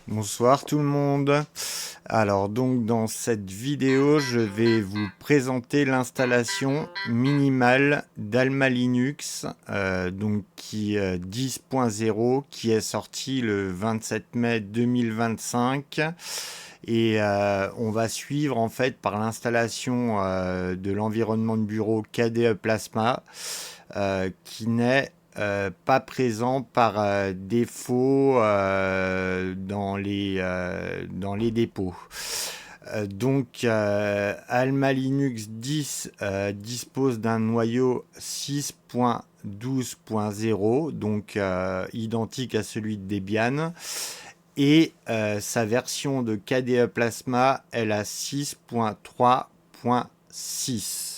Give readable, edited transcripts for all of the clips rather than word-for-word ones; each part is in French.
Bonsoir tout le monde. Alors donc dans cette vidéo, je vais vous présenter l'installation minimale d'Alma Linux, donc qui 10.0 qui est sorti le 27 mai 2025 et on va suivre en fait par l'installation de l'environnement de bureau KDE Plasma qui n'est pas présent par défaut dans les dépôts. Alma Linux 10 dispose d'un noyau 6.12.0, donc identique à celui de Debian. Et sa version de KDE Plasma est la 6.3.6.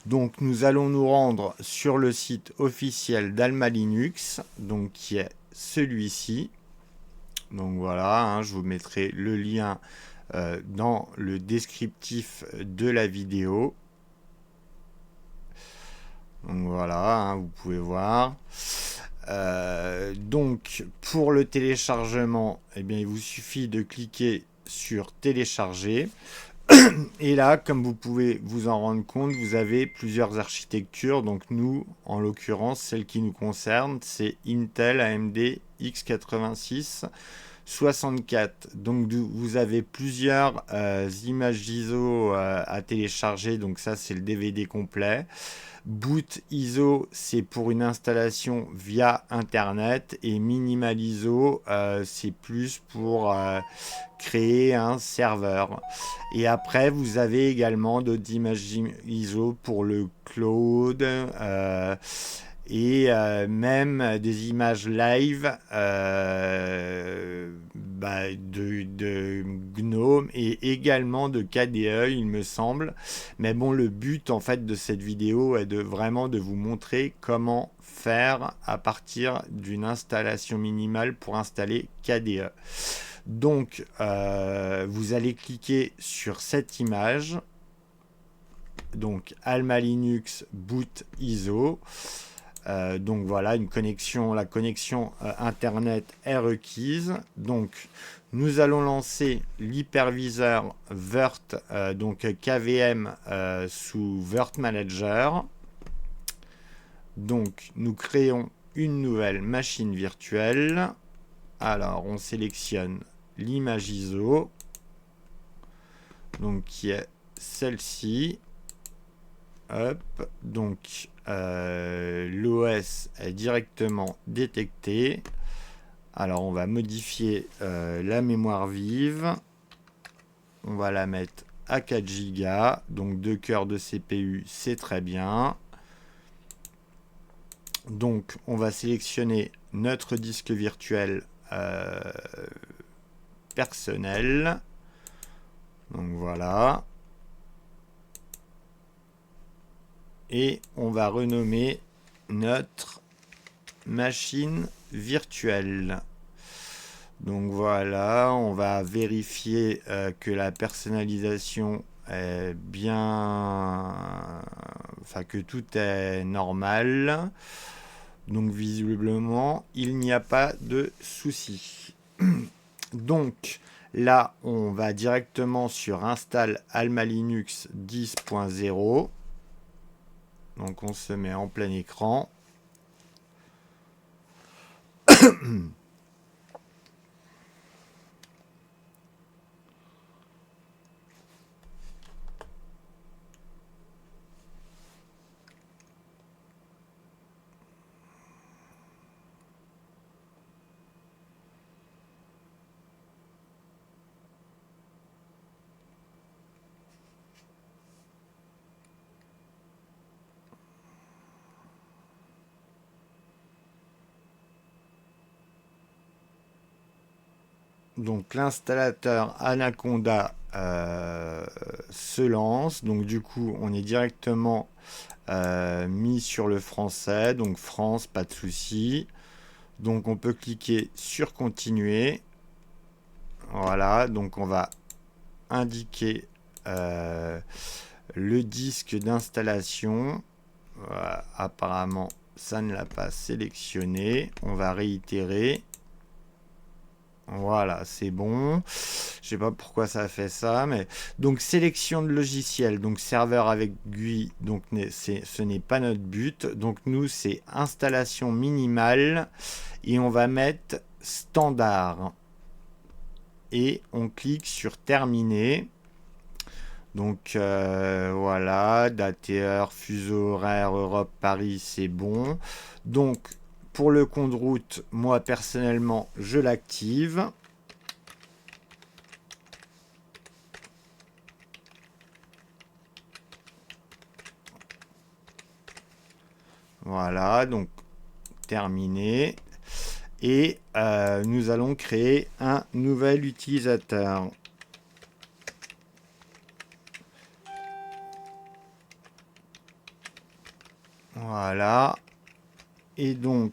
Donc nous allons nous rendre sur le site officiel d'Alma Linux, donc qui est celui-ci. Donc voilà, hein, je vous mettrai le lien dans le descriptif de la vidéo. Donc voilà, hein, vous pouvez voir. Donc pour le téléchargement, eh bien, il vous suffit de cliquer sur télécharger. Et là, comme vous pouvez vous en rendre compte, vous avez plusieurs architectures. Donc nous, en l'occurrence, celle qui nous concerne, c'est Intel AMD x86 64. Donc vous avez plusieurs images ISO à télécharger. Donc ça, c'est le DVD complet. Boot ISO, c'est pour une installation via Internet. Et Minimal ISO, c'est plus pour créer un serveur. Et après, vous avez également d'autres images ISO pour le cloud et même des images live de GNOME et également de KDE, il me semble. Mais bon, le but en fait de cette vidéo est vraiment de vous montrer comment faire à partir d'une installation minimale pour installer KDE. Donc, vous allez cliquer sur cette image. Donc, Alma Linux boot ISO. Donc voilà, la connexion Internet est requise. Donc, nous allons lancer l'hyperviseur Virt, donc KVM sous Virt Manager. Donc, nous créons une nouvelle machine virtuelle. Alors, on sélectionne l'image ISO, donc qui est celle-ci. Hop, donc l'OS est directement détecté. Alors on va modifier la mémoire vive. On va la mettre à 4 Go. Donc 2 cœurs de CPU, c'est très bien. Donc on va sélectionner notre disque virtuel personnel. Donc voilà. Et on va renommer notre machine virtuelle. Donc voilà, on va vérifier que la personnalisation est bien, enfin que tout est normal. Donc visiblement, il n'y a pas de souci. Donc là, on va directement sur Install Alma Linux 10.0. Donc on se met en plein écran. Donc l'installateur Anaconda se lance. Donc du coup, on est directement mis sur le français. Donc France, pas de souci. Donc on peut cliquer sur continuer. Voilà, donc on va indiquer le disque d'installation. Voilà, apparemment, ça ne l'a pas sélectionné. On va réitérer. Voilà, c'est bon. Je sais pas pourquoi ça a fait ça, mais donc sélection de logiciel, donc serveur avec GUI, donc ce n'est pas notre but. Donc nous c'est installation minimale et on va mettre standard et on clique sur terminer. Donc voilà, date et heure, fuseau horaire, Europe, Paris, c'est bon. Donc pour le compte route, moi personnellement, je l'active. Voilà, donc terminé. Et nous allons créer un nouvel utilisateur. Voilà. Et donc,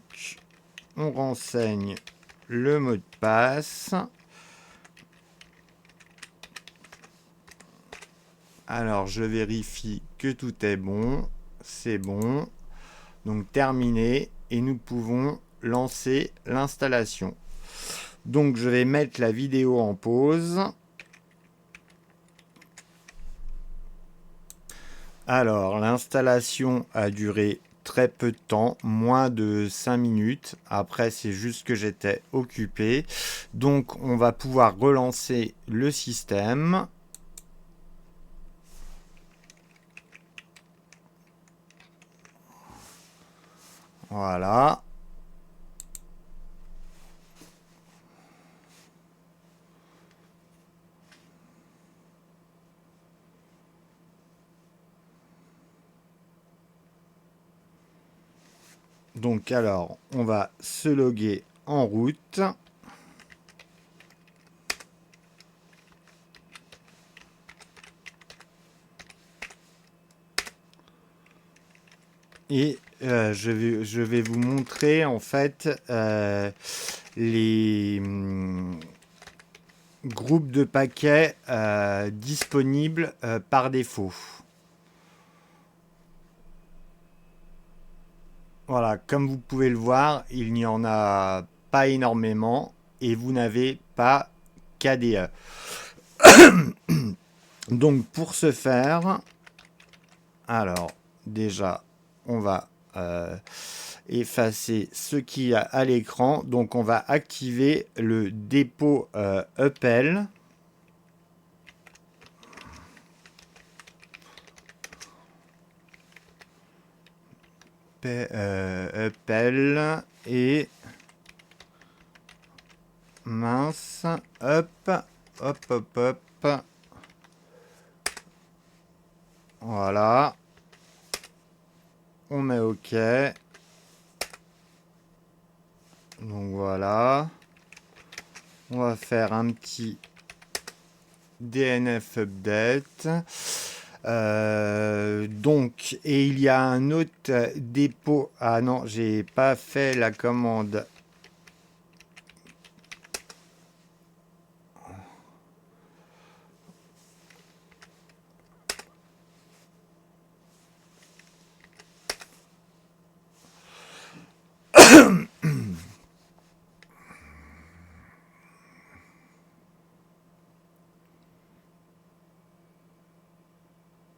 on renseigne le mot de passe. Alors, je vérifie que tout est bon. C'est bon. Donc, terminé. Et nous pouvons lancer l'installation. Donc, je vais mettre la vidéo en pause. Alors, l'installation a duré très peu de temps, moins de 5 minutes. Après, c'est juste que j'étais occupé. Donc, on va pouvoir relancer le système. Voilà. Donc, alors, on va se loguer en route. Et je vais vous montrer en fait les groupes de paquets disponibles par défaut. Voilà, comme vous pouvez le voir, il n'y en a pas énormément et vous n'avez pas KDE. Donc pour ce faire, alors déjà, on va effacer ce qu'il y a à l'écran. Donc on va activer le dépôt Uppel. Uppel et mince, hop, hop, hop, hop. Voilà. On met OK. Donc voilà. On va faire un petit DNF update. Donc, et il y a un autre dépôt. Ah non, j'ai pas fait la commande.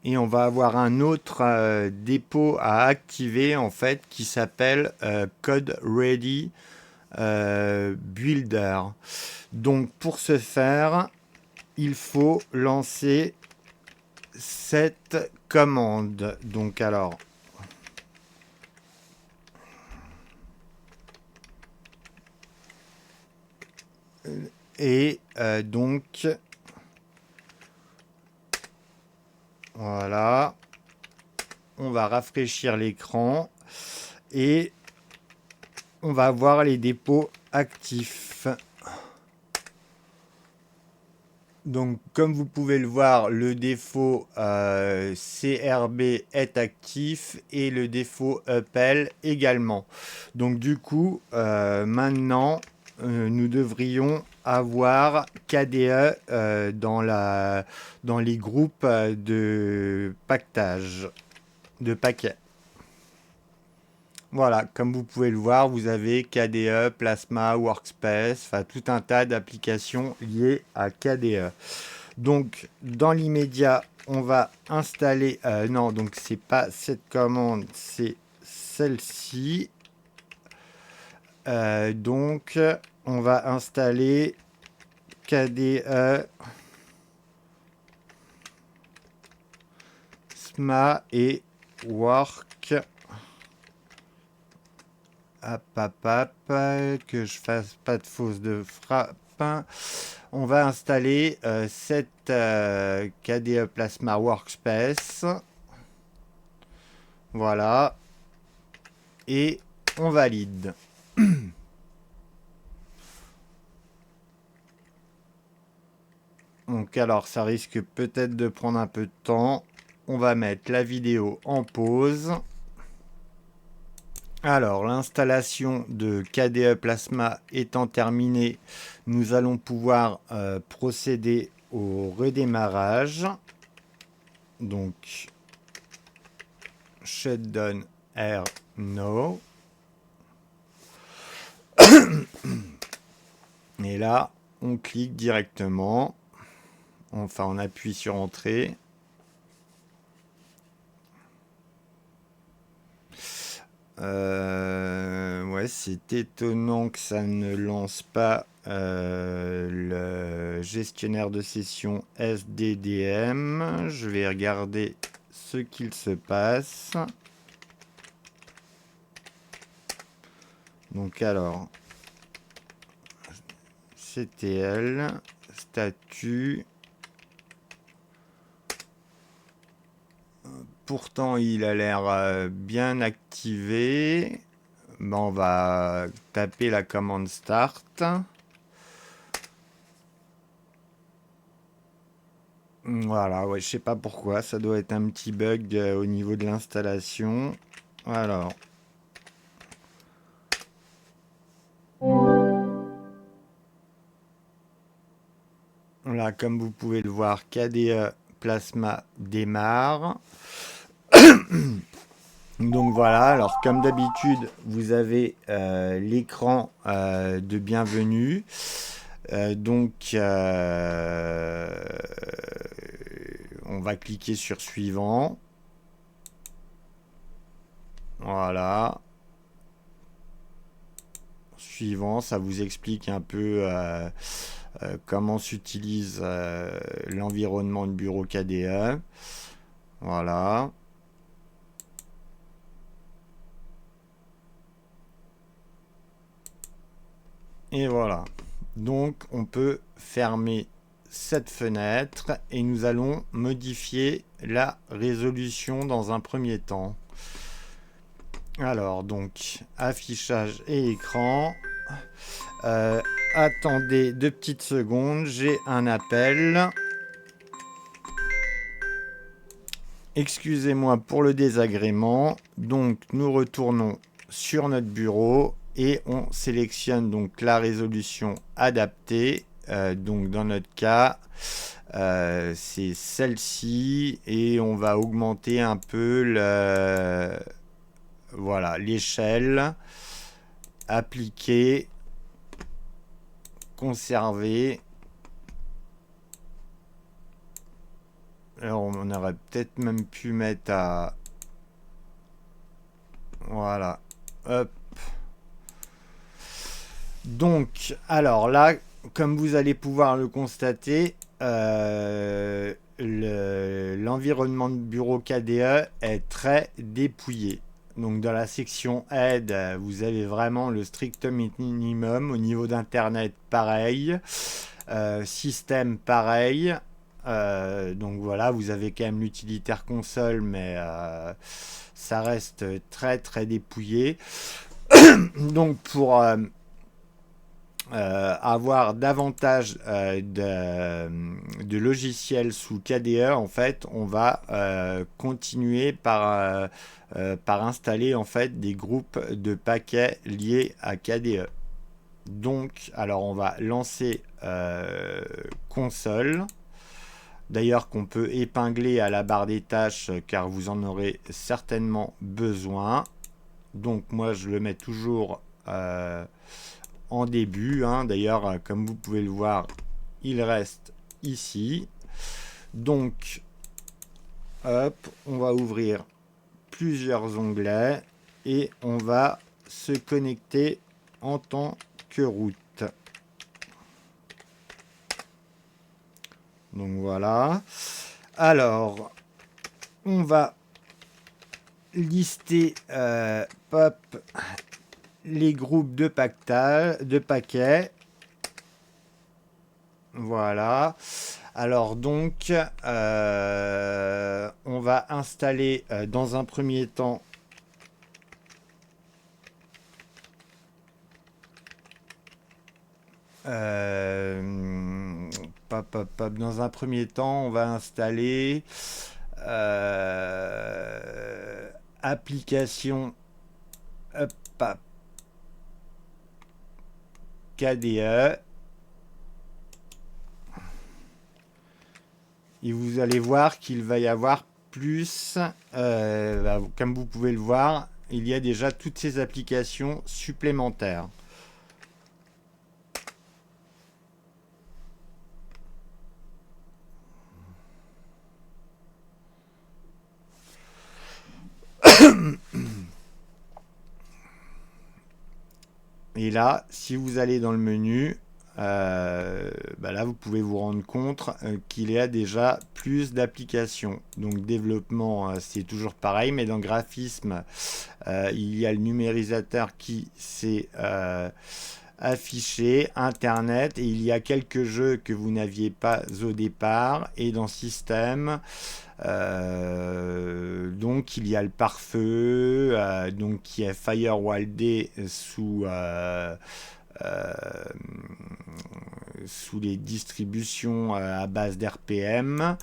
Et on va avoir un autre dépôt à activer en fait qui s'appelle Code Ready Builder. Donc pour ce faire, il faut lancer cette commande. Donc alors, et donc voilà, on va rafraîchir l'écran et on va voir les dépôts actifs. Donc, comme vous pouvez le voir, le défaut CRB est actif et le défaut Uppel également. Donc, du coup, maintenant, nous devrions avoir KDE dans les groupes de pactage, de paquets. Voilà, comme vous pouvez le voir, vous avez KDE, Plasma, Workspace, enfin tout un tas d'applications liées à KDE. Donc, dans l'immédiat, on va installer... non, donc c'est pas cette commande, c'est celle-ci. Donc, on va installer KDE, SMA et Work. Hop, que je fasse pas de fausse de frappe. On va installer cette KDE Plasma Workspace. Voilà. Et on valide. Donc alors ça risque peut-être de prendre un peu de temps. On va mettre la vidéo en pause. Alors l'installation de KDE Plasma étant terminée, nous allons pouvoir procéder au redémarrage. Donc shutdown R no. Et là on clique directement. Enfin, on appuie sur Entrée. Ouais, c'est étonnant que ça ne lance pas le gestionnaire de session SDDM. Je vais regarder ce qu'il se passe. Donc alors, CTL, statut. Pourtant, il a l'air bien activé. Ben, on va taper la commande start. Voilà, ouais, je sais pas pourquoi. Ça doit être un petit bug au niveau de l'installation. Alors. Là, comme vous pouvez le voir, KDE Plasma démarre. Donc voilà, alors comme d'habitude, vous avez l'écran de bienvenue. On va cliquer sur suivant. Voilà. Suivant, ça vous explique un peu comment s'utilise l'environnement de bureau KDE. Voilà. Et voilà. Donc on peut fermer cette fenêtre et nous allons modifier la résolution dans un premier temps. Alors donc affichage et écran. Attendez 2 petites secondes, j'ai un appel. Excusez-moi pour le désagrément. Donc nous retournons sur notre bureau et on sélectionne donc la résolution adaptée. Donc dans notre cas, c'est celle-ci et on va augmenter un peu voilà, l'échelle, appliquer, conserver. Alors on aurait peut-être même pu mettre à... Voilà. Hop. Donc, alors là, comme vous allez pouvoir le constater, l'environnement de bureau KDE est très dépouillé. Donc dans la section aide, vous avez vraiment le strict minimum. Au niveau d'internet, pareil. Système, pareil. Donc voilà, vous avez quand même l'utilitaire console, mais ça reste très très dépouillé. Donc pour avoir davantage de logiciels sous KDE, en fait, on va continuer par installer en fait des groupes de paquets liés à KDE. Donc, alors on va lancer console. D'ailleurs qu'on peut épingler à la barre des tâches car vous en aurez certainement besoin. Donc moi je le mets toujours en début, hein. D'ailleurs comme vous pouvez le voir, il reste ici. Donc hop, on va ouvrir plusieurs onglets et on va se connecter en tant que route. Donc voilà. Alors, on va lister hop, les groupes de paquets. Voilà. Alors donc, on va installer dans un premier temps dans un premier temps, on va installer application KDE. Et vous allez voir qu'il va y avoir plus, comme vous pouvez le voir, il y a déjà toutes ces applications supplémentaires. Et là, si vous allez dans le menu, là, vous pouvez vous rendre compte qu'il y a déjà plus d'applications. Donc, développement, c'est toujours pareil, mais dans graphisme, il y a le numérisateur qui s'est affiché, Internet, et il y a quelques jeux que vous n'aviez pas au départ. Et dans système, donc il y a le pare-feu, donc qui est firewallé sous les distributions à base d'RPM.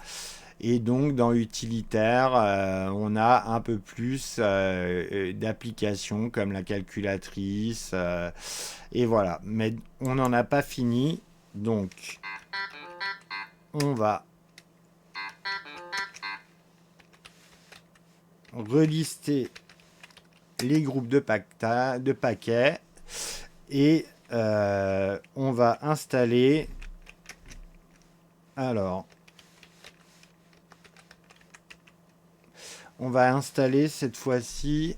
Et donc dans utilitaire, on a un peu plus d'applications comme la calculatrice. Et voilà. Mais on n'en a pas fini. Donc on va relister les groupes de paquets et on va installer cette fois-ci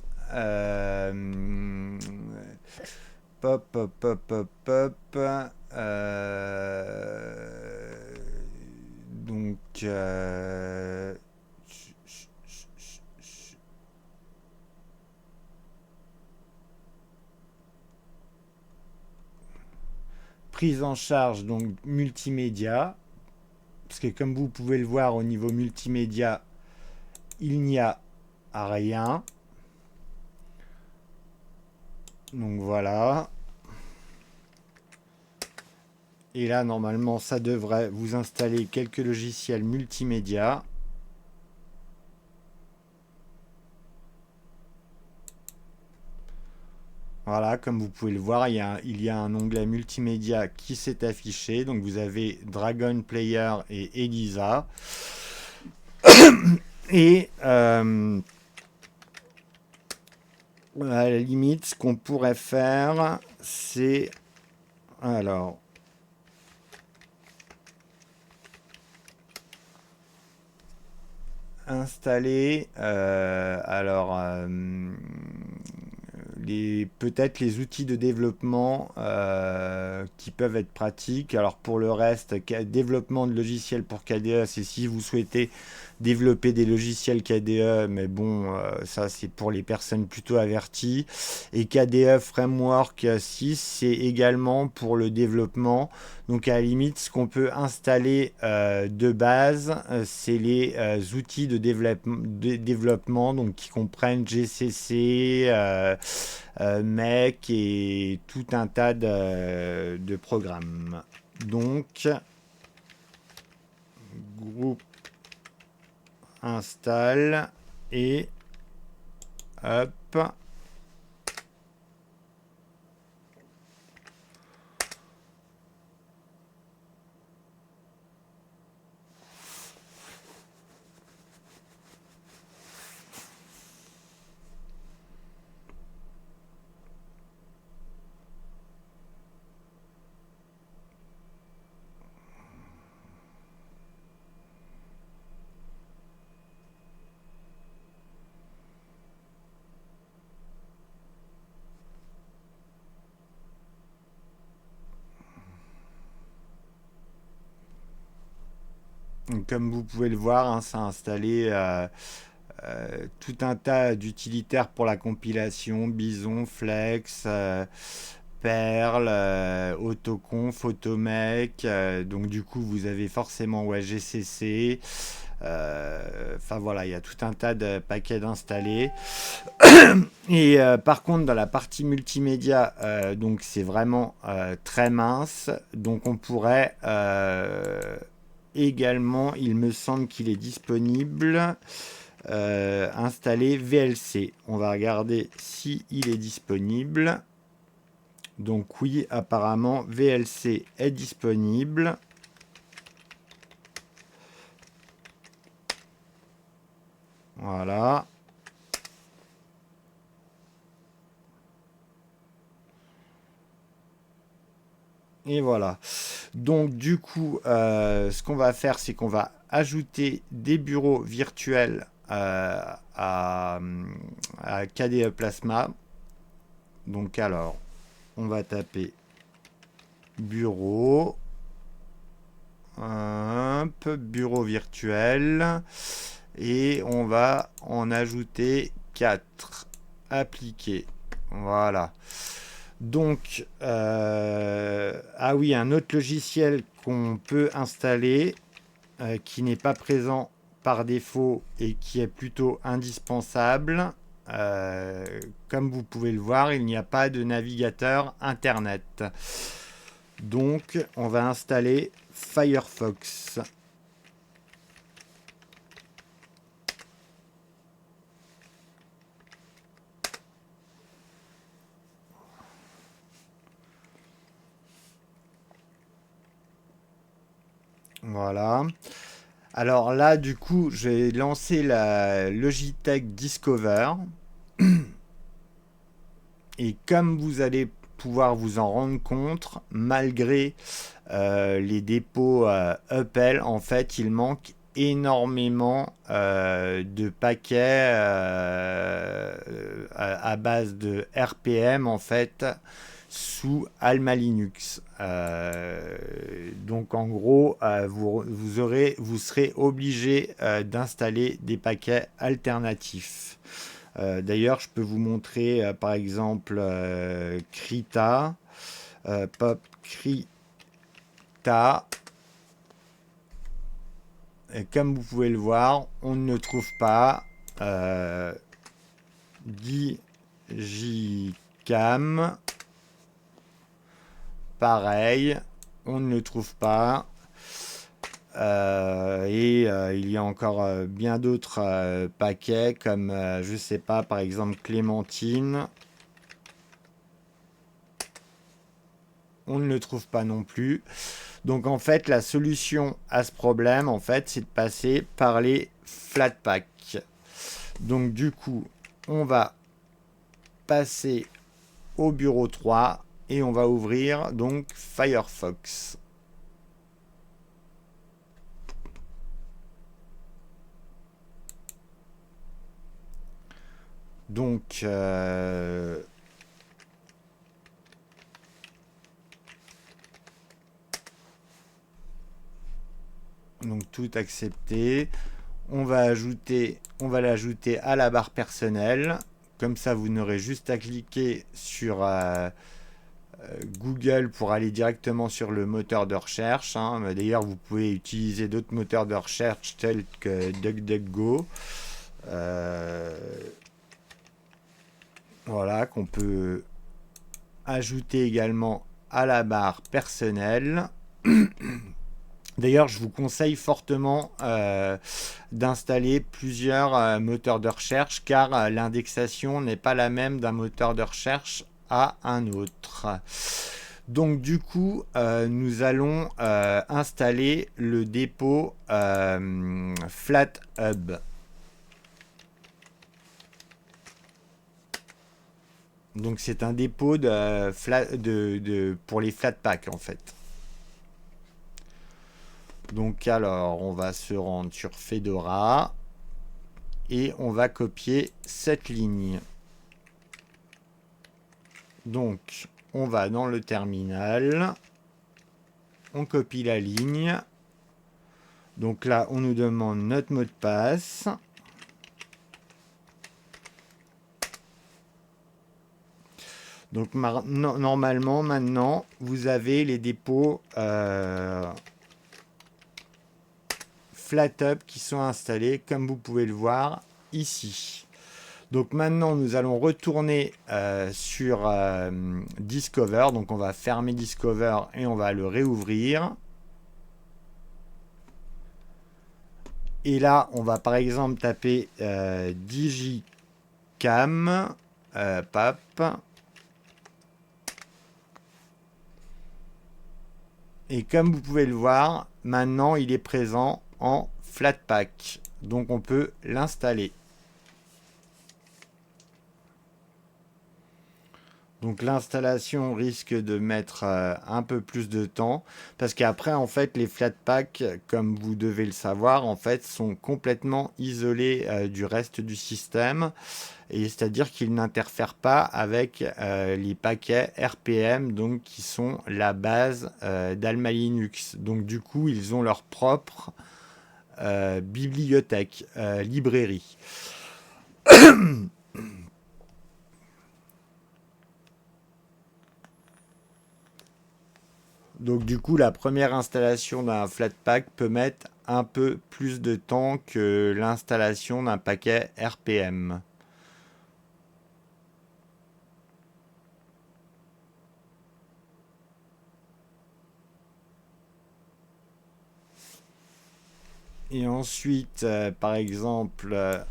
donc prise en charge, donc multimédia, parce que comme vous pouvez le voir au niveau multimédia, il n'y a rien. Donc voilà. Et là, normalement, ça devrait vous installer quelques logiciels multimédia. Voilà, comme vous pouvez le voir, il y a un onglet multimédia qui s'est affiché. Donc vous avez Dragon Player et Elisa. Et à la limite, ce qu'on pourrait faire, c'est installer peut-être les outils de développement qui peuvent être pratiques. Alors pour le reste, développement de logiciels pour KDE, c'est si vous souhaitez développer des logiciels KDE, mais bon, ça c'est pour les personnes plutôt averties. Et KDE Framework 6, c'est également pour le développement. Donc à la limite, ce qu'on peut installer de base, c'est les outils de développement, donc qui comprennent GCC, Make et tout un tas de programmes. Donc, groupe installe et hop. Donc, comme vous pouvez le voir, hein, ça a installé tout un tas d'utilitaires pour la compilation, Bison, Flex, Perl, Autoconf, Automec. Donc du coup, vous avez forcément GCC. Enfin voilà, il y a tout un tas de paquets d'installés. Et par contre, dans la partie multimédia, donc c'est vraiment très mince. Donc on pourrait également, il me semble qu'il est disponible, installer VLC. On va regarder si il est disponible. Donc oui, apparemment VLC est disponible. Voilà. Et voilà. Donc du coup, ce qu'on va faire, c'est qu'on va ajouter des bureaux virtuels à KDE Plasma. Donc alors, on va taper bureau, bureau virtuel, et on va en ajouter 4. Appliquer. Voilà. Donc, ah oui, un autre logiciel qu'on peut installer, qui n'est pas présent par défaut et qui est plutôt indispensable. Comme vous pouvez le voir, il n'y a pas de navigateur Internet. Donc, on va installer Firefox. Voilà. Alors là, du coup, j'ai lancé la Logitech Discover. Et comme vous allez pouvoir vous en rendre compte, malgré les dépôts Apple, en fait, il manque énormément de paquets à base de RPM, en fait, sous Alma Linux. Donc en gros, vous serez obligé d'installer des paquets alternatifs. D'ailleurs, je peux vous montrer par exemple Krita, Pop Krita. Et comme vous pouvez le voir, on ne trouve pas Digicam. Pareil, on ne le trouve pas. Il y a encore bien d'autres paquets comme, je sais pas, par exemple Clémentine. On ne le trouve pas non plus. Donc en fait, la solution à ce problème, en fait, c'est de passer par les Flatpak. Donc du coup, on va passer au bureau 3 et on va ouvrir donc Firefox. Donc tout accepté. On va l'ajouter à la barre personnelle. Comme ça, vous n'aurez juste à cliquer sur Google pour aller directement sur le moteur de recherche. Hein. D'ailleurs, vous pouvez utiliser d'autres moteurs de recherche tels que DuckDuckGo. Voilà, qu'on peut ajouter également à la barre personnelle. D'ailleurs, je vous conseille fortement d'installer plusieurs moteurs de recherche car l'indexation n'est pas la même d'un moteur de recherche à un autre. Donc du coup, nous allons installer le dépôt FlatHub. Donc c'est un dépôt pour les Flatpak en fait. Donc alors, on va se rendre sur Fedora et on va copier cette ligne. Donc, on va dans le terminal, on copie la ligne, Donc là, on nous demande notre mot de passe. Donc normalement, maintenant, vous avez les dépôts FlatHub qui sont installés, comme vous pouvez le voir ici. Donc maintenant, nous allons retourner sur Discover. Donc on va fermer Discover et on va le réouvrir. Et là, on va par exemple taper Digicam, pap. Et comme vous pouvez le voir, maintenant il est présent en Flatpak. Donc on peut l'installer. Donc l'installation risque de mettre un peu plus de temps parce qu'après en fait les Flatpak, comme vous devez le savoir, en fait sont complètement isolés du reste du système, et c'est-à-dire qu'ils n'interfèrent pas avec les paquets RPM, donc qui sont la base d'Alma Linux. Donc du coup ils ont leur propre bibliothèque, librairie. Donc du coup, la première installation d'un Flatpak peut mettre un peu plus de temps que l'installation d'un paquet RPM. Et ensuite, par exemple,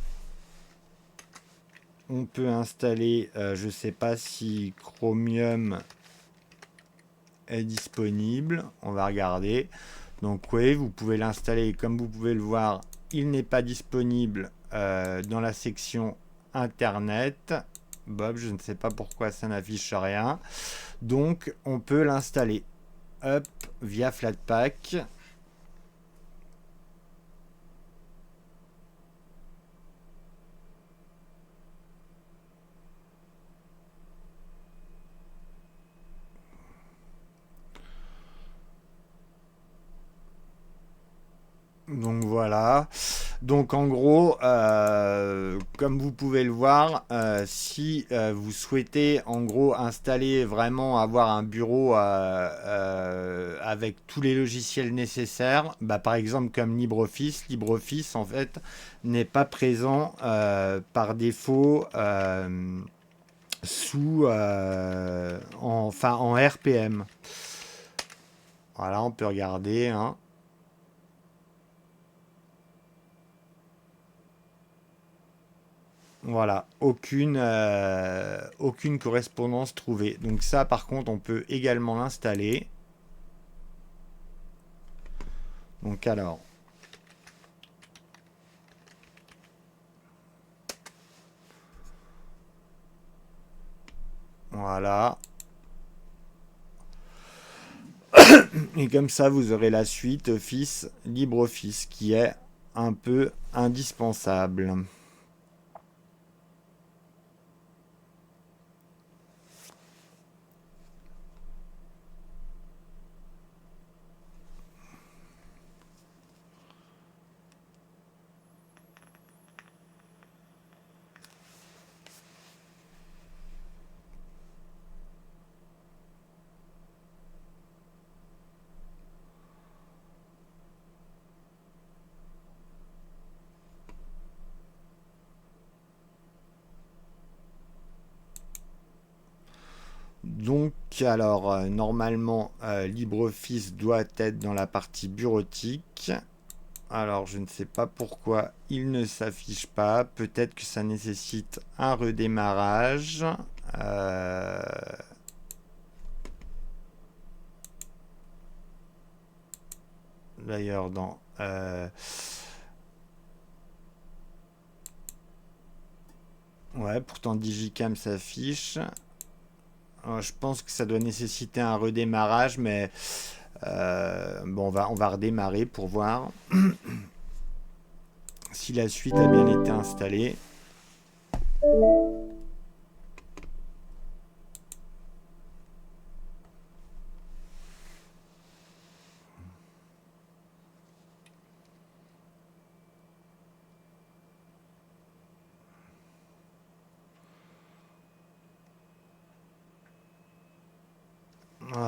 on peut installer, je ne sais pas si Chromium est disponible. On va regarder. Donc oui, vous pouvez l'installer. Comme vous pouvez le voir, il n'est pas disponible dans la section Internet. Bob, je ne sais pas pourquoi ça n'affiche rien. Donc on peut l'installer up via Flatpak. Donc voilà. Donc en gros, comme vous pouvez le voir, si vous souhaitez en gros installer vraiment, avoir un bureau avec tous les logiciels nécessaires, bah, par exemple comme LibreOffice, LibreOffice en fait n'est pas présent par défaut en RPM. Voilà, on peut regarder, hein. Voilà, aucune correspondance trouvée. Donc ça, par contre, on peut également l'installer. Donc alors, voilà. Et comme ça, vous aurez la suite Office, LibreOffice, qui est un peu indispensable. Donc, alors, normalement, LibreOffice doit être dans la partie bureautique. Alors, je ne sais pas pourquoi il ne s'affiche pas. Peut-être que ça nécessite un redémarrage. Euh, D'ailleurs, ouais, pourtant Digicam s'affiche. Je pense que ça doit nécessiter un redémarrage, mais bon, on va redémarrer pour voir si la suite a bien été installée.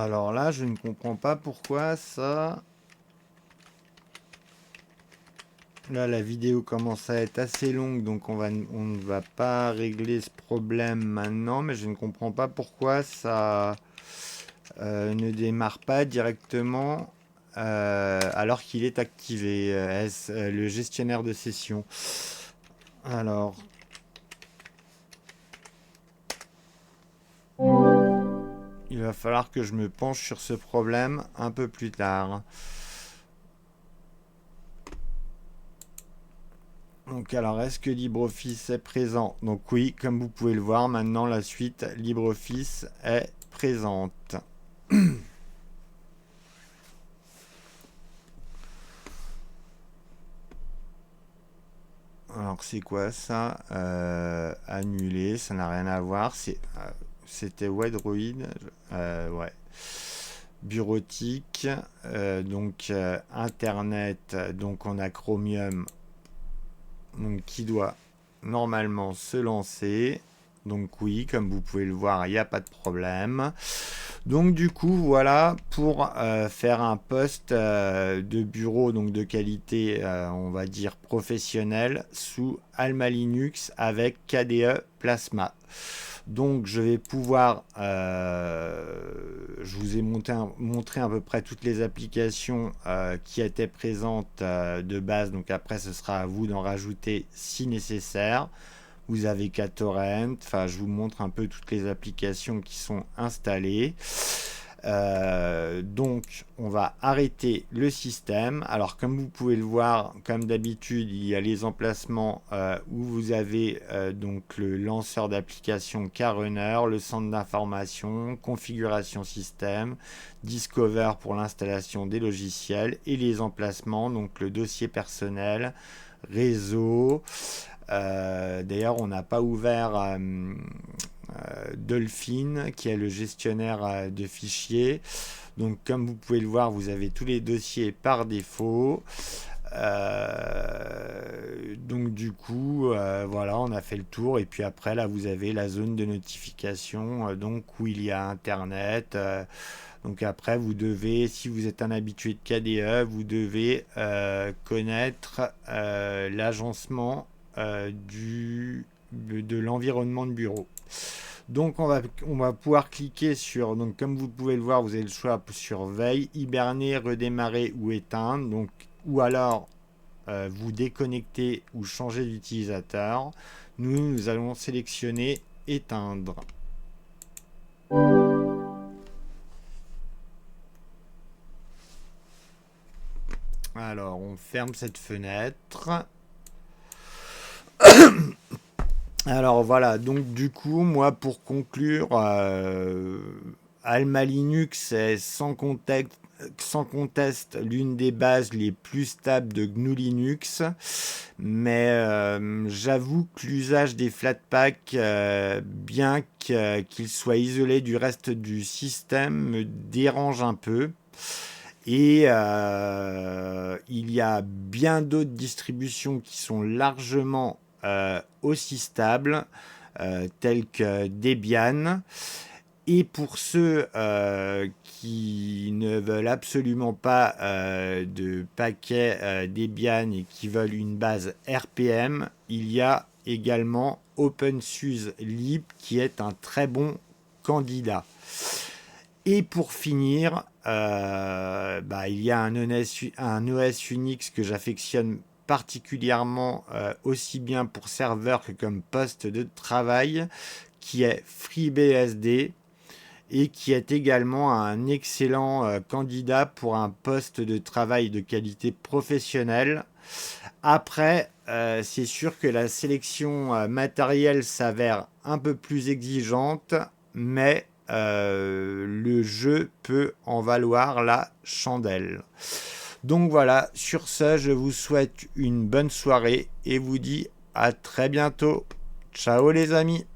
Alors là, je ne comprends pas pourquoi ça... Là, la vidéo commence à être assez longue, donc on ne va pas régler ce problème maintenant, mais je ne comprends pas pourquoi ça ne démarre pas directement alors qu'il est activé, le gestionnaire de session. Alors... Il va falloir que je me penche sur ce problème un peu plus tard. Donc alors, est-ce que LibreOffice est présent? Donc oui, comme vous pouvez le voir, maintenant la suite LibreOffice est présente. Alors c'est quoi ça? Annuler, ça n'a rien à voir. C'était Wedroid. Ouais. Bureautique. Donc Internet. Donc on a Chromium. Donc qui doit normalement se lancer. Donc oui, comme vous pouvez le voir, il n'y a pas de problème. Donc du coup, voilà, pour faire un poste de bureau, donc de qualité, on va dire professionnelle, sous Alma Linux avec KDE Plasma. Donc je vais pouvoir, je vous ai montré à peu près toutes les applications qui étaient présentes de base, donc après ce sera à vous d'en rajouter si nécessaire. Vous avez KTorrent, enfin je vous montre un peu toutes les applications qui sont installées. Donc on va arrêter le système. Alors comme vous pouvez le voir, comme d'habitude, il y a les emplacements où vous avez donc le lanceur d'application KRunner, le centre d'information, configuration système, Discover pour l'installation des logiciels et les emplacements, donc le dossier personnel, réseau. D'ailleurs, on n'a pas ouvert Dolphin, qui est le gestionnaire de fichiers. Donc, comme vous pouvez le voir, vous avez tous les dossiers par défaut. Donc, du coup, voilà, on a fait le tour. Et puis après, là, vous avez la zone de notification, donc où il y a Internet. Donc après, vous devez, si vous êtes un habitué de KDE, vous devez connaître l'agencement de l'environnement de bureau. Donc on va pouvoir cliquer sur, donc comme vous pouvez le voir, vous avez le choix sur veille, hiberner, redémarrer ou éteindre. Donc, ou alors vous déconnecter ou changer d'utilisateur. Nous allons sélectionner éteindre. Alors, on ferme cette fenêtre. Alors voilà, donc du coup, moi pour conclure, Alma Linux est sans conteste l'une des bases les plus stables de GNU Linux, mais j'avoue que l'usage des Flatpak, bien qu'il soit isolé du reste du système, me dérange un peu. Et il y a bien d'autres distributions qui sont largement aussi stables, telles que Debian. Et pour ceux qui ne veulent absolument pas de paquet Debian et qui veulent une base RPM, il y a également OpenSUSE Lib qui est un très bon candidat. Et pour finir, il y a un OS Unix que j'affectionne particulièrement aussi bien pour serveur que comme poste de travail, qui est FreeBSD et qui est également un excellent candidat pour un poste de travail de qualité professionnelle. Après, c'est sûr que la sélection matérielle s'avère un peu plus exigeante, mais le jeu peut en valoir la chandelle. Donc voilà, sur ce, je vous souhaite une bonne soirée et vous dis à très bientôt. Ciao les amis!